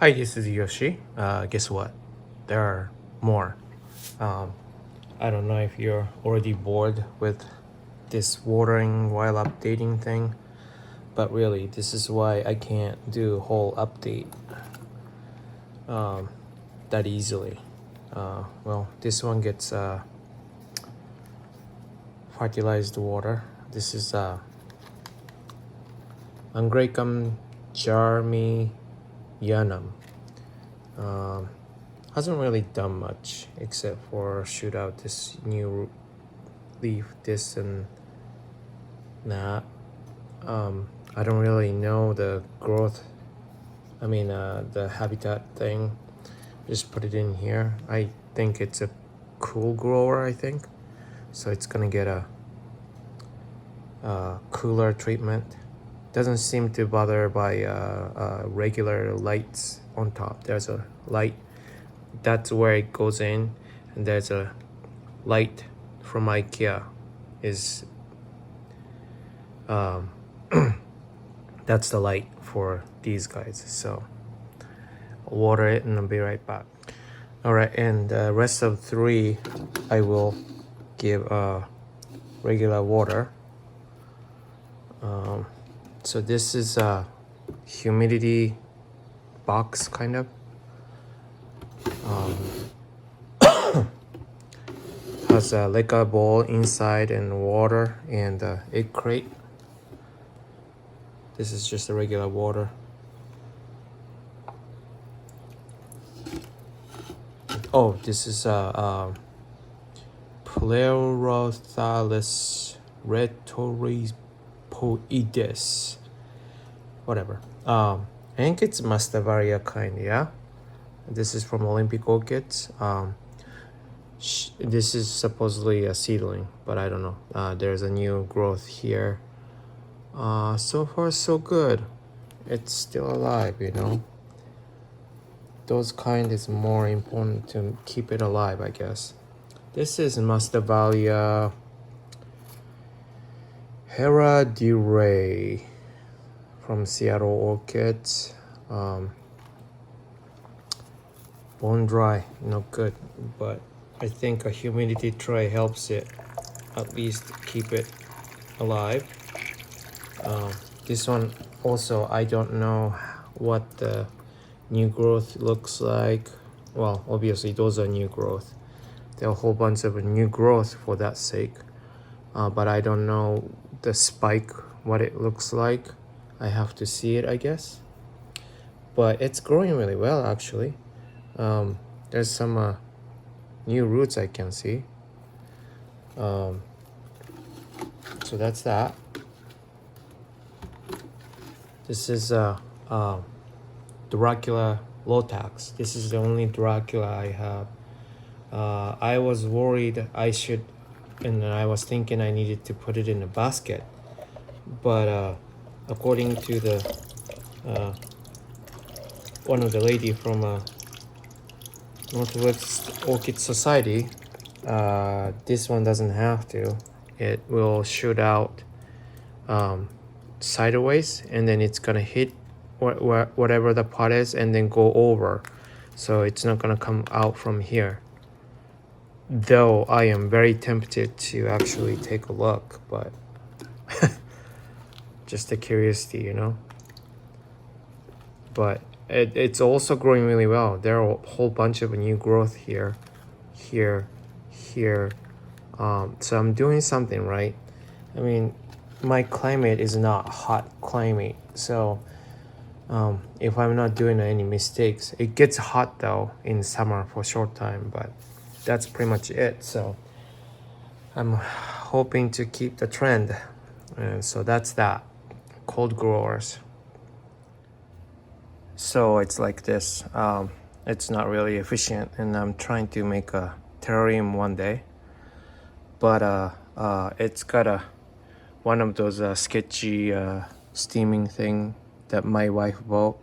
Hi, this is Yoshi. Guess what? There are more. Um, I don't know if you're already bored with this watering while updating thing, but really, this is why I can't do whole update that easily. Well, this one gets fertilized water. This is Angraecum Gianna. Hasn't really done much except for shoot out this new leaf, this and that. I don't really know the growth, the habitat thing. Just put it in here. I think it's a cool grower, I think. So it's gonna get a cooler treatment. Doesn't seem to bother by regular lights on top. There's a light, that's where it goes in, and there's a light from IKEA is that's the light for these guys. So I'll water it and I'll be right back. All right, and the rest of 3 I will give regular water. So this is a humidity box kind of. Has a liquor bowl inside and water and egg crate. This is just a regular water. Oh, this is Pleurothallis retoripoides. Whatever. I think it's Mastavaria kind, yeah? This is from Olympic Orchids. This is supposedly a seedling, but I don't know. There's a new growth here. So far so good. It's still alive, you know. Those kind is more important to keep it alive, I guess. This is Mastavalia Heradirae from Seattle Orchids. Bone dry, no good, but I think a humidity tray helps it at least keep it alive. This one also, I don't know what the new growth looks like. Well, obviously those are new growth. There are a whole bunch of new growth for that sake, but I don't know the spike, what it looks like. I have to see it, I guess, but it's growing really well actually. There's some new roots I can see. So that's that. This is Dracula Lotax. This is the only Dracula I have. I was worried I should, and I was thinking I needed to put it in a basket, but according to the one of the lady from Northwest Orchid Society, this one doesn't have to. It will shoot out sideways, and then it's gonna hit whatever the pot is and then go over, so it's not gonna come out from here. Though I am very tempted to actually take a look, but just a curiosity, you know. But it's also growing really well. There are a whole bunch of new growth here. So I'm doing something right. I mean, my climate is not hot climate, so if I'm not doing any mistakes, it gets hot though in summer for a short time, but that's pretty much it. So I'm hoping to keep the trend, and so that's that. Cold growers. So it's like this. It's not really efficient, and I'm trying to make a terrarium one day, but it's got one of those sketchy steaming thing that my wife bought.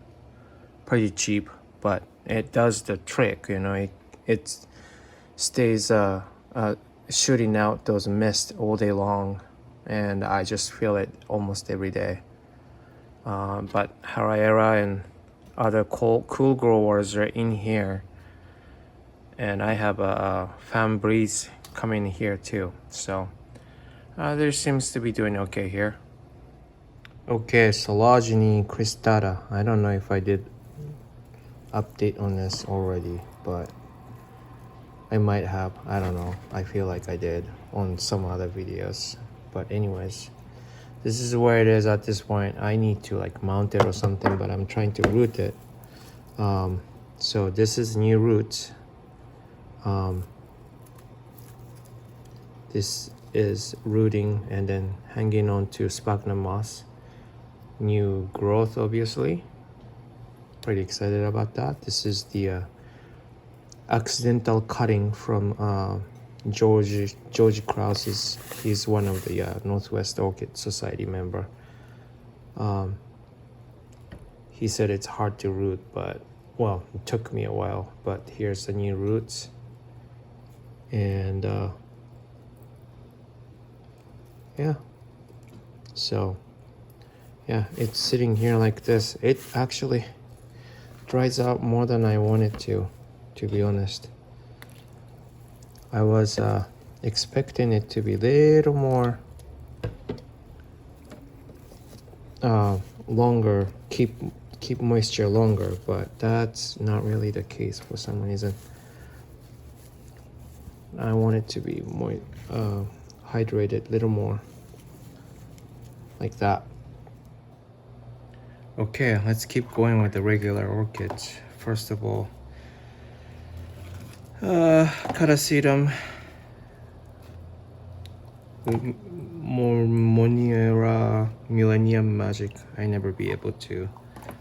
Pretty cheap, but it does the trick, you know. It stays shooting out those mist all day long, and I just feel it almost every day. But Haraera and other cool growers are in here, and I have a fan breeze coming here too, so there seems to be doing okay here. Okay, Sologeny cristata. I don't know if I did update on this already, but I might have. I don't know. I feel like I did on some other videos. But anyways, this is where it is at this point. I need to like mount it or something, but I'm trying to root it. So this is new roots. This is rooting and then hanging on to sphagnum moss. New growth, obviously. Pretty excited about that. This is the accidental cutting from George Krause's. He's one of the Northwest Orchid Society member. He said it's hard to root, but well, it took me a while. But here's the new roots, and yeah. So yeah, it's sitting here like this. It actually dries out more than I wanted to be honest. I was expecting it to be a little more longer, keep moisture longer, but that's not really the case for some reason. I want it to be more hydrated, a little more like that. Okay, let's keep going with the regular orchids. First of all, Catasetum Moniera Millennium Magic. I never be able to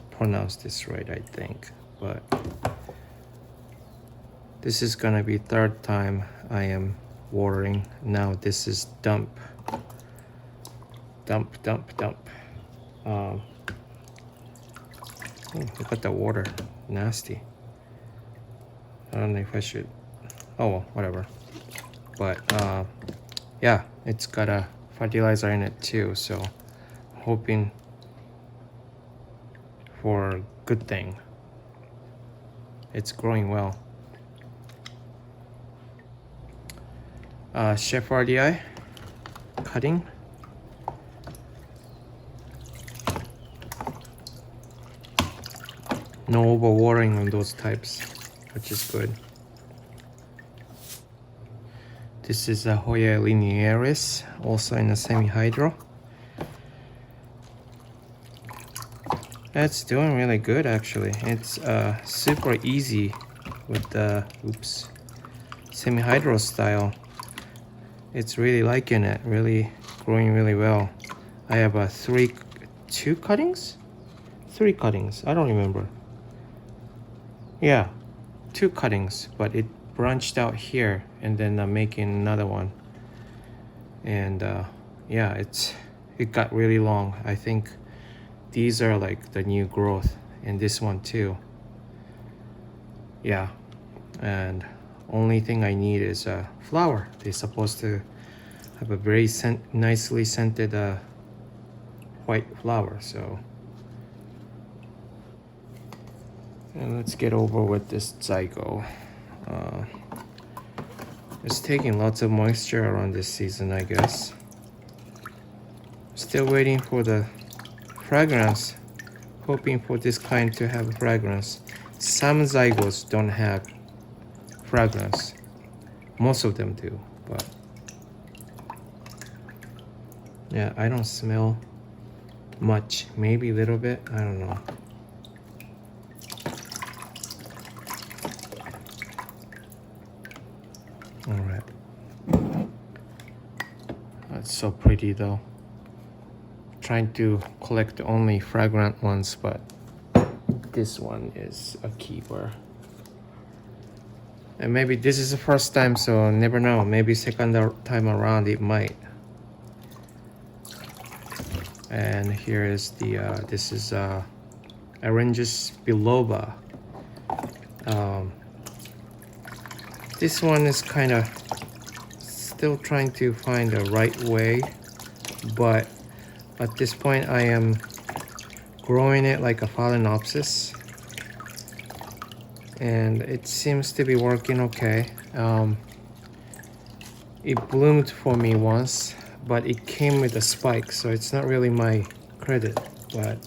pronounce this right, I think, but this is gonna be third time I am watering. Now this is dump. Oh, look at the water, nasty. I don't know if I should, oh well, whatever. But yeah, it's got a fertilizer in it too, so hoping for a good thing. It's growing well. Shepherdii cutting. No overwatering on those types, which is good. This is a Hoya linearis, also in a semi-hydro. It's doing really good actually. It's super easy with the semi-hydro style. It's really liking it, really growing really well. I have three cuttings, I don't remember. Yeah, 2 cuttings, but it branched out here, and then I'm making another one. And yeah, it got really long. I think these are like the new growth, and this one too. Yeah, and only thing I need is a flower. They're supposed to have a very nicely scented white flower. So, and let's get over with this zygo. It's taking lots of moisture around this season, I guess. Still waiting for the fragrance, hoping for this kind to have fragrance. Some zygos don't have fragrance. Most of them do, but yeah, I don't smell much. Maybe a little bit, I don't know. All right. That's so pretty though. Trying to collect only fragrant ones, but this one is a keeper. And maybe this is the first time, so never know. Maybe second time around it might. And here is the this is Aranges biloba. This one is kind of still trying to find the right way, but at this point I am growing it like a Phalaenopsis, and it seems to be working okay. It bloomed for me once, but it came with a spike, so it's not really my credit, but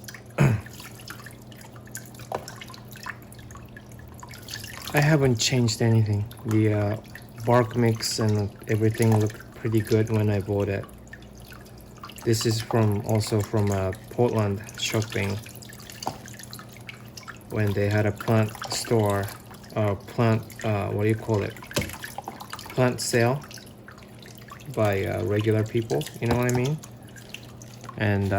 I haven't changed anything. The bark mix and everything looked pretty good when I bought it. This is also from Portland shopping, when they had a plant store, plant, what do you call it? Plant sale by regular people, you know what I mean? And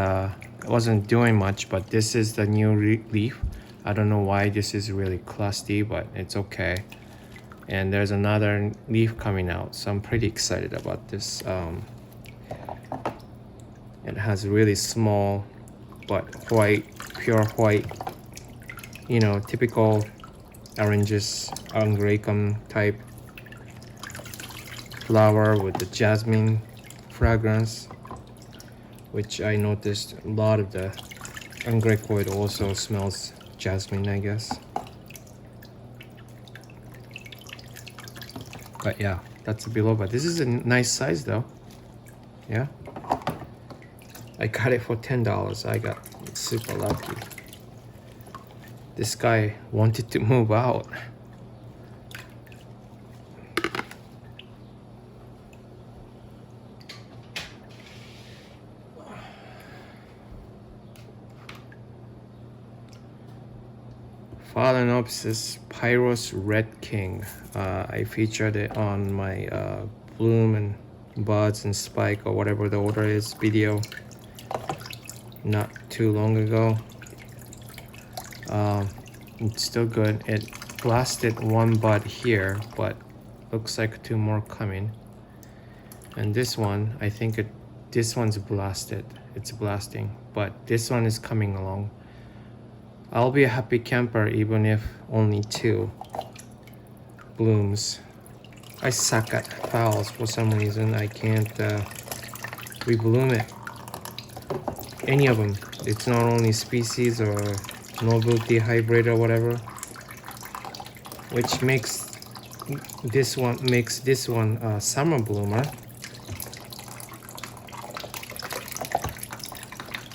it wasn't doing much, but this is the new leaf. I don't know why this is really crusty, but it's okay. And there's another leaf coming out, so I'm pretty excited about this. It has really small but white, pure white, you know, typical oranges, angraecum type flower with the jasmine fragrance, which I noticed a lot of the angraecoid also smells jasmine, I guess. But yeah, that's a below. But this is a nice size though. Yeah, I got it for $10. I got super lucky. This guy wanted to move out. Phalaenopsis Pyro's Red King. I featured it on my bloom and buds and spike or whatever the order is video not too long ago. It's still good. It blasted one bud here, but looks like two more coming. And this one, I think this one's blasted. It's blasting, but this one is coming along. I'll be a happy camper even if only 2 blooms. I suck at phals for some reason. I can't rebloom it. Any of them. It's not only species or novelty hybrid or whatever, which makes this one a summer bloomer.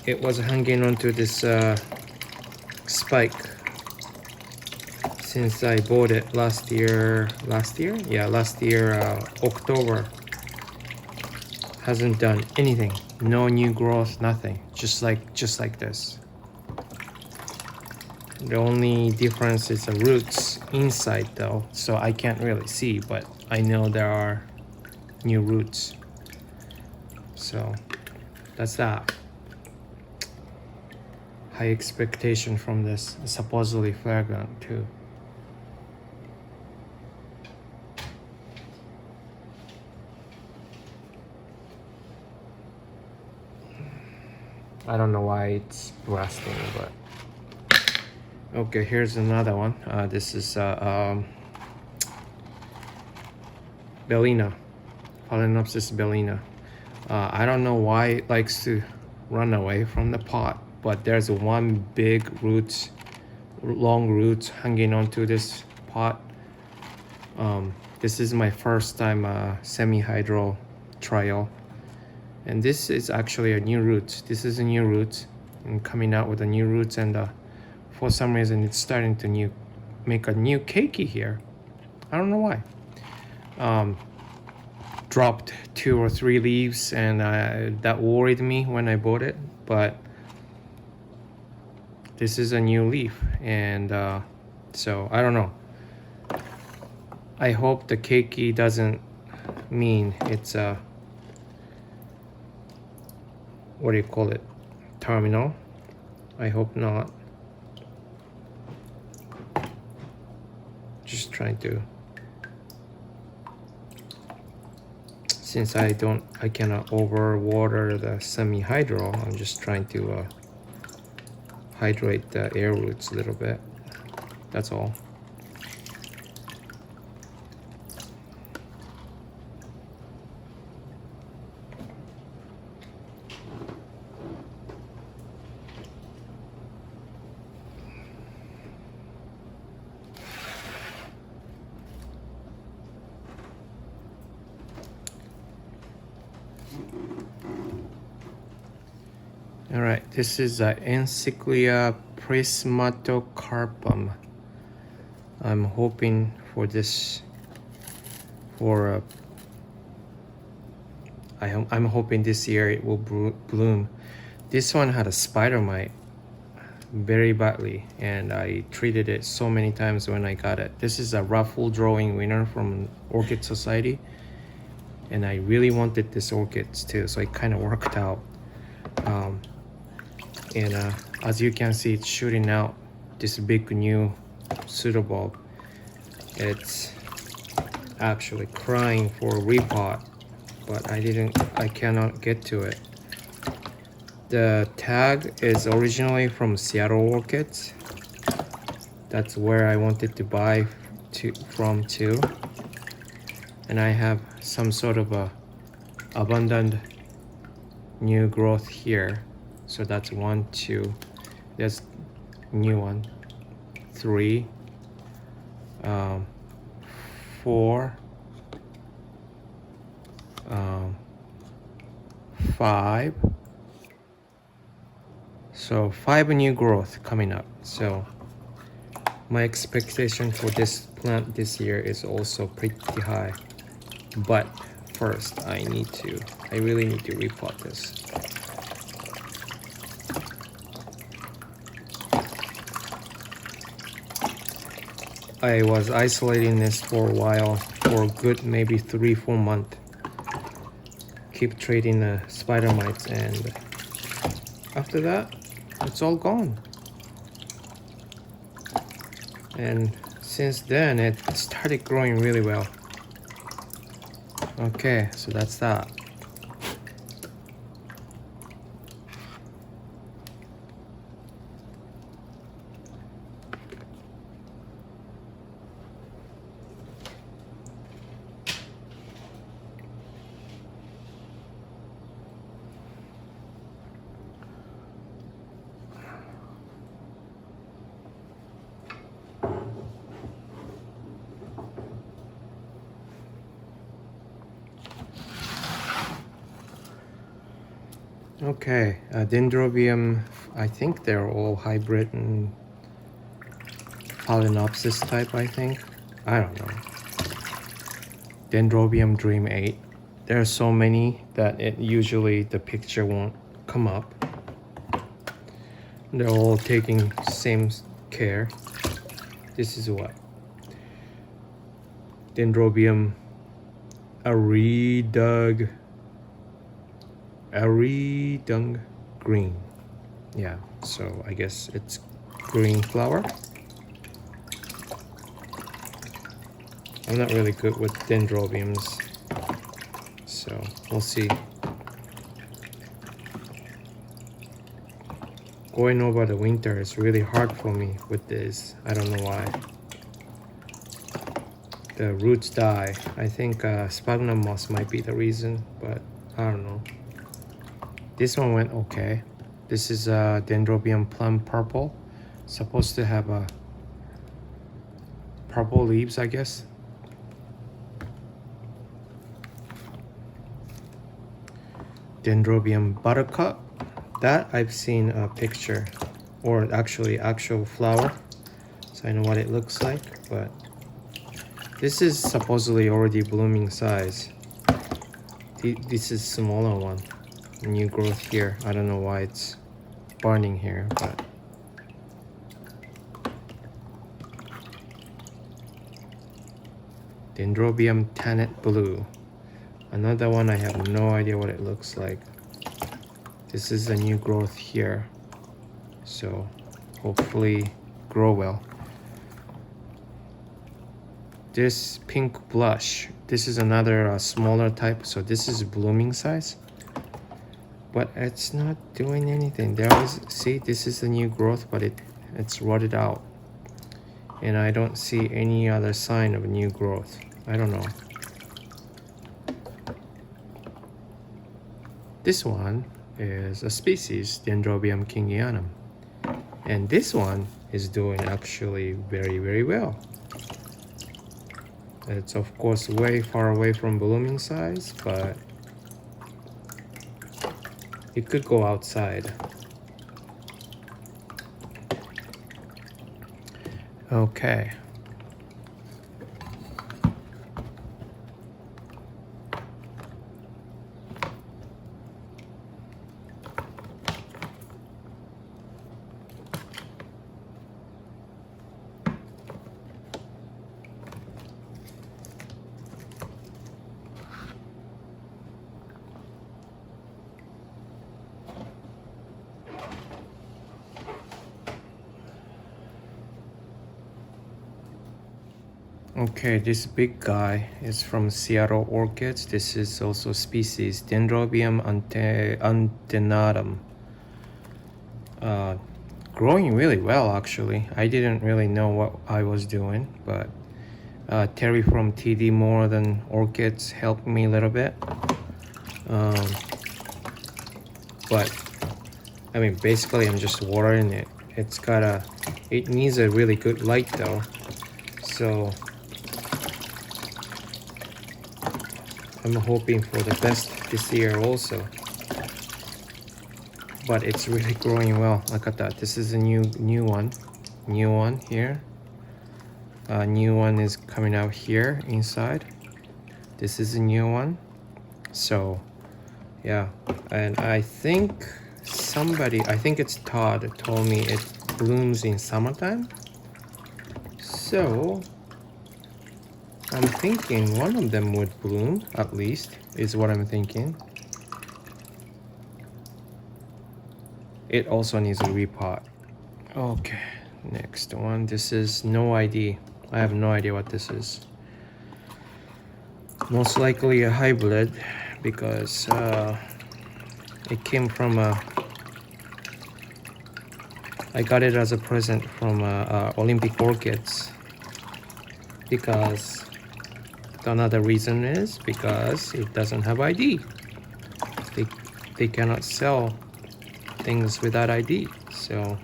It was hanging onto this spike since I bought it last year, October. Hasn't done anything, no new growth, nothing, just like this. The only difference is the roots inside though, so I can't really see, but I know there are new roots. So that's that. High expectation from this, supposedly fragrant too. I don't know why it's blasting, but okay, here's another one. This is Valina Phalaenopsis Valina. I don't know why it likes to run away from the pot, but there's one big long roots hanging onto this pot. This is my first time semi-hydro trial, and this is actually a new root. This is a new root and coming out with a new roots, and for some reason it's starting to make a new keiki here. I don't know why. Dropped 2 or 3 leaves, and that worried me when I bought it, but this is a new leaf, and so I don't know. I hope the keiki doesn't mean it's a what do you call it, terminal. I hope not. Just trying to, since I cannot overwater the semi-hydro, I'm just trying to hydrate the air roots a little bit. That's all. All right, this is Encyclia prismatocarpum. I'm hoping for this for I'm hoping this year it will bloom. This one had a spider mite very badly, and I treated it so many times when I got it. This is a raffle drawing winner from Orchid Society, and I really wanted this orchids too, so it kind of worked out. And as you can see, it's shooting out this big new pseudobulb. It's actually crying for a repot, but I cannot get to it. The tag is originally from Seattle Orchids. That's where I wanted to buy from too. And I have some sort of a abundant new growth here. So that's 1, 2, there's new one, 3, 4, 5. So 5 new growth coming up. So my expectation for this plant this year is also pretty high. But first I really need to repot this. I was isolating this for a while, for a good maybe 3-4 months. Keep trading the spider mites, and after that, it's all gone. And since then, it started growing really well. Okay, so that's that. Okay, Dendrobium, I think they're all hybrid and Phalaenopsis type, I think. I don't know. Dendrobium Dream 8. There are so many that usually the picture won't come up. They're all taking same care. This is what? Dendrobium Aridung green. Yeah, so I guess it's green flower. I'm not really good with dendrobiums, so we'll see. Going over the winter is really hard for me with this. I don't know why. The roots die. I think sphagnum moss might be the reason, but I don't know. This one went okay. This is Dendrobium plum purple. Supposed to have purple leaves, I guess. Dendrobium buttercup. That I've seen a picture, or actually actual flower, so I know what it looks like. But this is supposedly already blooming size. This is smaller one. New growth here. I don't know why it's burning here, but Dendrobium tannet blue. Another one, I have no idea what it looks like. This is a new growth here, so hopefully grow well. This pink blush, this is another smaller type, so this is blooming size, but it's not doing anything. See, this is the new growth, but it's rotted out, and I don't see any other sign of new growth. I don't know. This one is a species, Dendrobium kingianum, and this one is doing actually very, very well. It's of course way far away from blooming size, but it could go outside. Okay. Okay, this big guy is from Seattle Orchids. This is also species Dendrobium antenatum. Growing really well, actually. I didn't really know what I was doing, but Terry from TD More Than Orchids helped me a little bit. But I mean, basically I'm just watering it. It needs a really good light though. So I'm hoping for the best this year also. But it's really growing well. Look at that. This is a new one. New one here. New one is coming out here inside. This is a new one. So yeah, and I think it's Todd told me it blooms in summertime. So I'm thinking one of them would bloom, at least, is what I'm thinking. It also needs a repot. Okay, next one. This is no ID. I have no idea what this is. Most likely a hybrid because it came from I got it as a present from Olympic Orchids. Because another reason is because it doesn't have ID. They cannot sell things without ID. So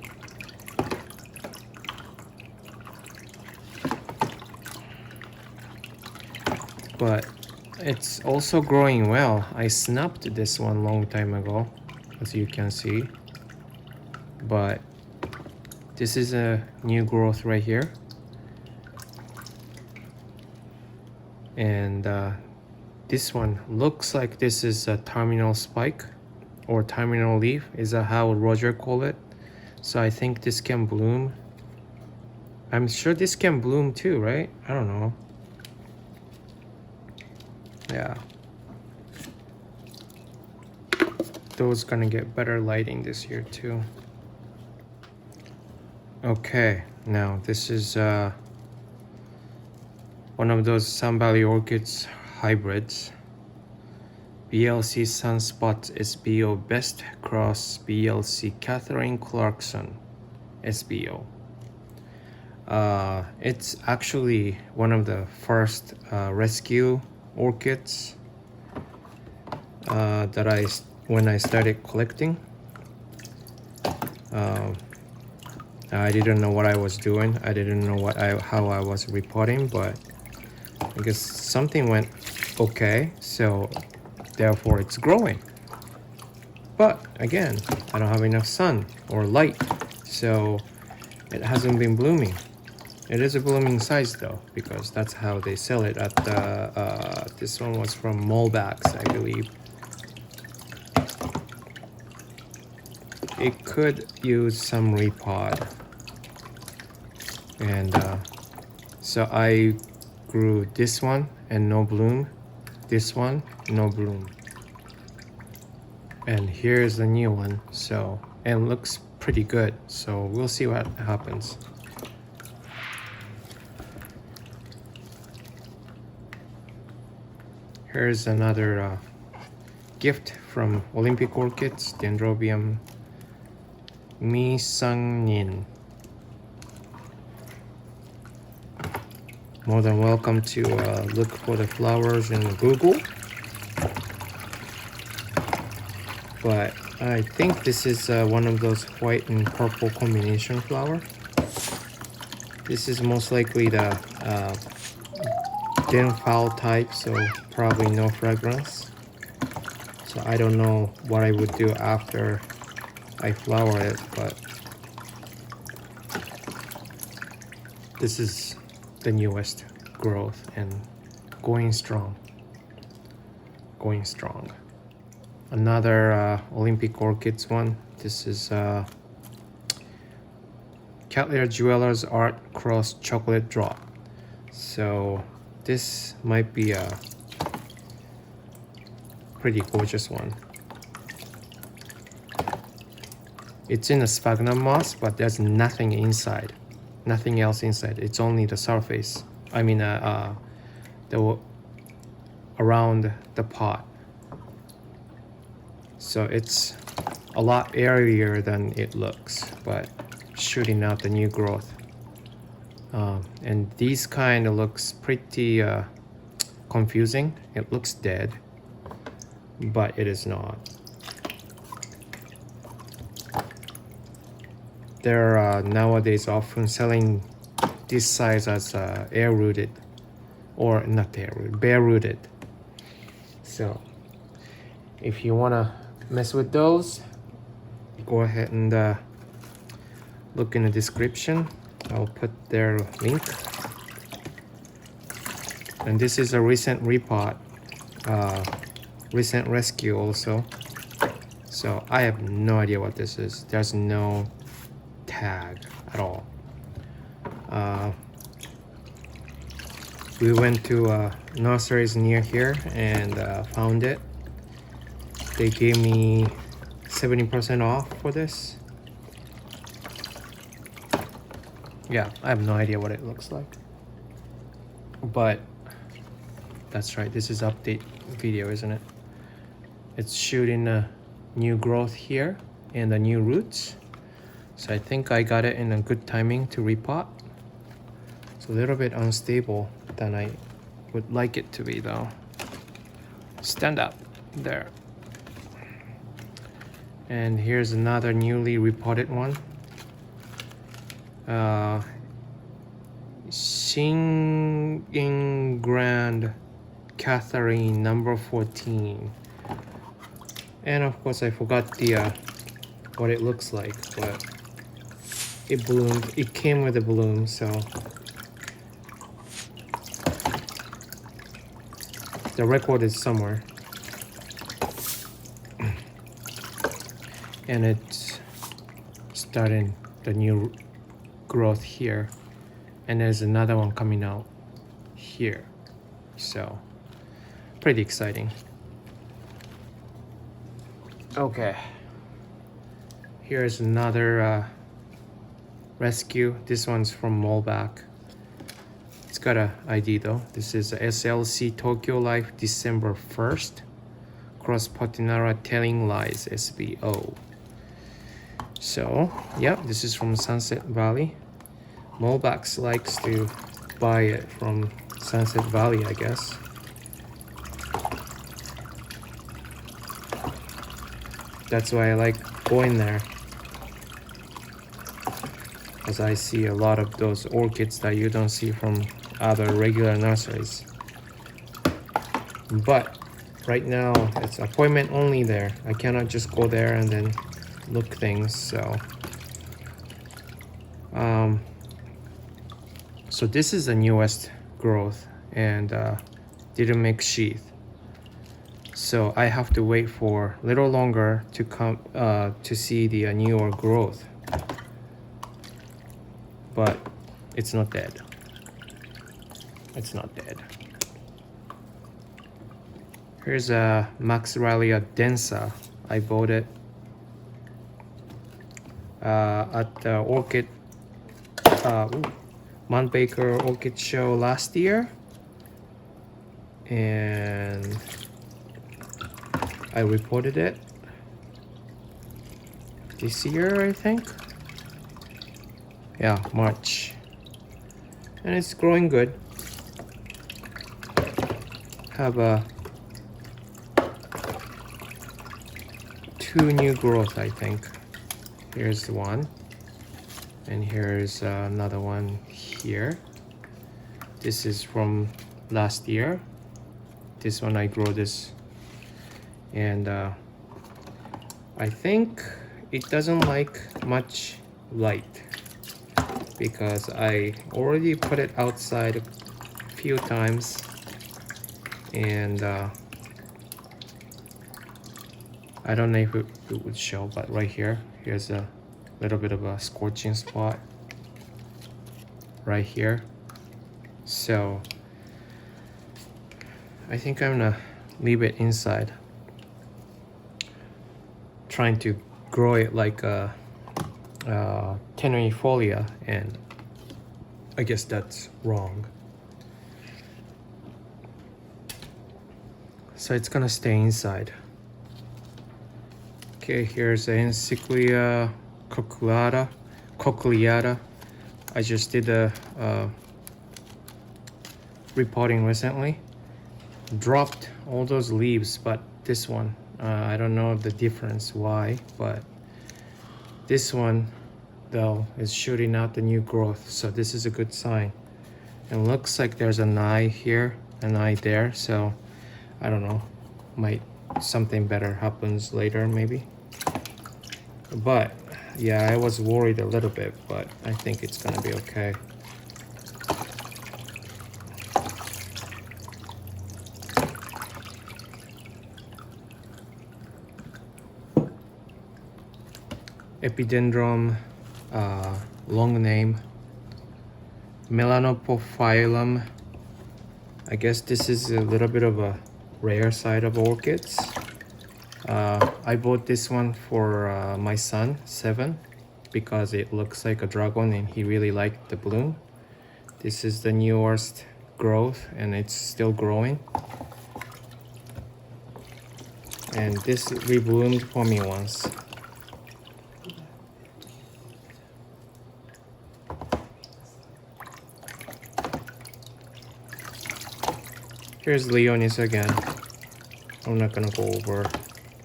but it's also growing well. I snapped this one long time ago, as you can see. But this is a new growth right here. And this one looks like this is a terminal spike or terminal leaf, is how Roger called it. So I think this can bloom. I'm sure this can bloom too, right? I don't know. Yeah. Those gonna get better lighting this year too. Okay, now this is one of those Sun Valley Orchids hybrids. BLC Sunspot SBO Best Cross BLC Catherine Clarkson SBO. It's actually one of the first rescue orchids that when I started collecting. I didn't know what I was doing. I didn't know how I was reporting, but I guess something went okay, so therefore it's growing. But again, I don't have enough sun or light, so it hasn't been blooming. It is a blooming size though, because that's how they sell it at the, this one was from Molbach's, I believe. It could use some repot. And so I grew this one and no bloom, this one no bloom, and here's the new one. So, and looks pretty good, so we'll see what happens. Here's another gift from Olympic Orchids, Dendrobium Misangnin. More than welcome to look for the flowers in Google. But I think this is one of those white and purple combination flower. This is most likely the Denphal type, so probably no fragrance. So I don't know what I would do after I flower it, but this is the newest growth and going strong. Going strong. Another Olympic Orchids one. This is Cattleya Jewelers Art Cross Chocolate Drop. So this might be a pretty gorgeous one. It's in a sphagnum moss, but there's nothing inside, nothing else inside. It's only the surface. I mean, the around the pot. So it's a lot airier than it looks, but shooting out the new growth. And these kind of looks pretty confusing. It looks dead, but it is not. They're nowadays often selling this size as air rooted, or not air rooted, bare rooted. So if you want to mess with those, go ahead and look in the description. I'll put their link. And this is a recent repot, recent rescue also. So I have no idea what this is. There's no tag at all. We went to nurseries near here and found it. They gave me 70% off for this. Yeah, I have no idea what it looks like. But that's right, this is update video, isn't it? It's shooting a new growth here and the new roots. So I think I got it in a good timing to repot. It's a little bit unstable than I would like it to be though. Stand up, there. And here's another newly repotted one. Singing Grand Catherine number 14. And of course I forgot the what it looks like, but it bloomed. It came with a bloom, so the record is somewhere. And it's starting the new growth here, and there's another one coming out here, so pretty exciting. Okay, here's another rescue. This one's from Molbach. It's got a ID though. This is a SLC Tokyo Life December 1st Cross Patinara Telling Lies SBO. So yeah, this is from Sunset Valley. Molbach likes to buy it from Sunset Valley, I guess. That's why I like going there, because I see a lot of those orchids that you don't see from other regular nurseries. But right now it's appointment only there. I cannot just go there and then look things. So this is the newest growth and didn't make sheath, so I have to wait for a little longer to come to see the newer growth. But it's not dead. It's not dead. Here's a Maxralia densa. I bought it at the Orchid Mount Baker Orchid Show last year, and I reported it this year, I think. Yeah, March, and it's growing good. Have two new growth, I think. Here's the one, and here's another one here. This is from last year. This one I grow this, and I think it doesn't like much light. because I already put it outside a few times, and I don't know if it would show, but right here, here's a little bit of a scorching spot right here. So I think I'm gonna leave it inside, trying to grow it like a tenuifolia, and I guess that's wrong. So it's gonna stay inside. Okay, here's the Encyclia cochleata. I just did a repotting recently. Dropped all those leaves, but this one, I don't know the difference why, but this one though is shooting out the new growth, so this is a good sign. And looks like there's an eye here, an eye there, so I don't know, might something better happens later maybe. But yeah, I was worried a little bit, but I think it's gonna be okay. Epidendrum, long name, Melanopophyllum. I guess this is a little bit of a rare side of orchids. I bought this one for my son, 7, because it looks like a dragon and he really liked the bloom. This is the newest growth and it's still growing. And this rebloomed for me once. Here's Leonis again. I'm not gonna go over,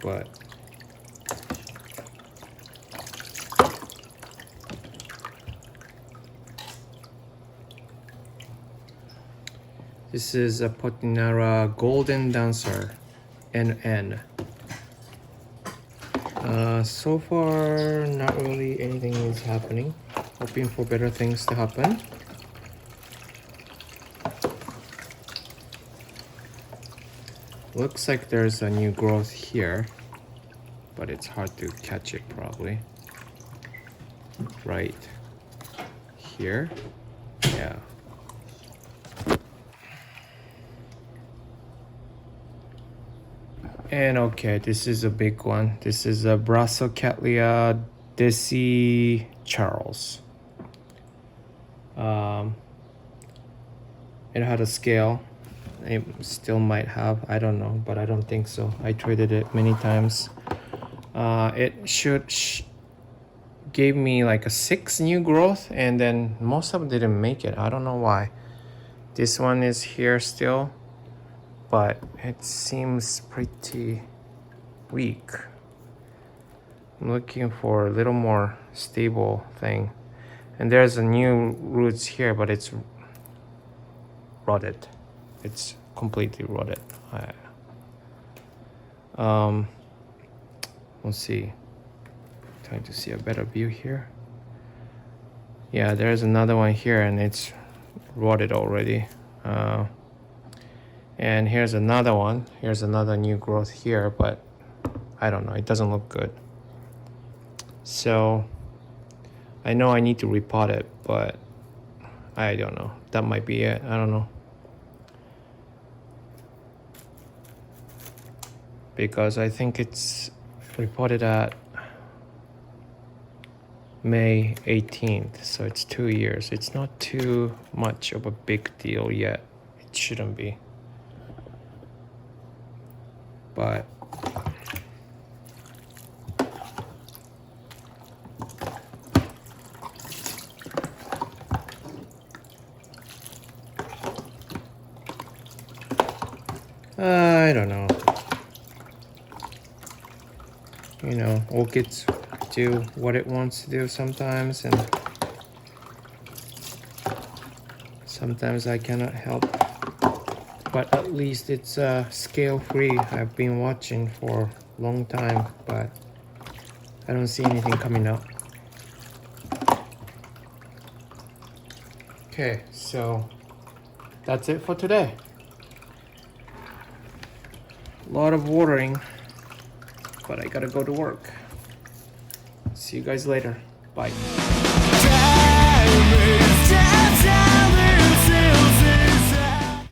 but this is a Potinara Golden Dancer, NN. So far, not really anything is happening. Hoping for better things to happen. Looks like there's a new growth here, but it's hard to catch it probably. Right here, yeah. And okay, this is a big one. This is a Brassocatlia desi Charles. It had a scale. It still might have, I don't know, but I don't think so. I traded it many times. It gave me like a 6 new growth, and then most of them didn't make it. I don't know why. This one is here still, but it seems pretty weak. I'm looking for a little more stable thing. And there's a new roots here, but it's rotted. It's completely rotted. Let's see. Trying to see a better view here. Yeah, there's another one here, and it's rotted already. And here's another one. Here's another new growth here, but I don't know. It doesn't look good. So I know I need to repot it, but I don't know. That might be it. I don't know. Because I think it's reported at May 18th, so it's 2 years. It's not too much of a big deal yet. It shouldn't be. But I don't know. You know, orchids do what it wants to do sometimes, and sometimes I cannot help. But at least it's scale free. I've been watching for a long time, but I don't see anything coming up. Okay, so that's it for today. A lot of watering, but I gotta go to work. See you guys later. Bye.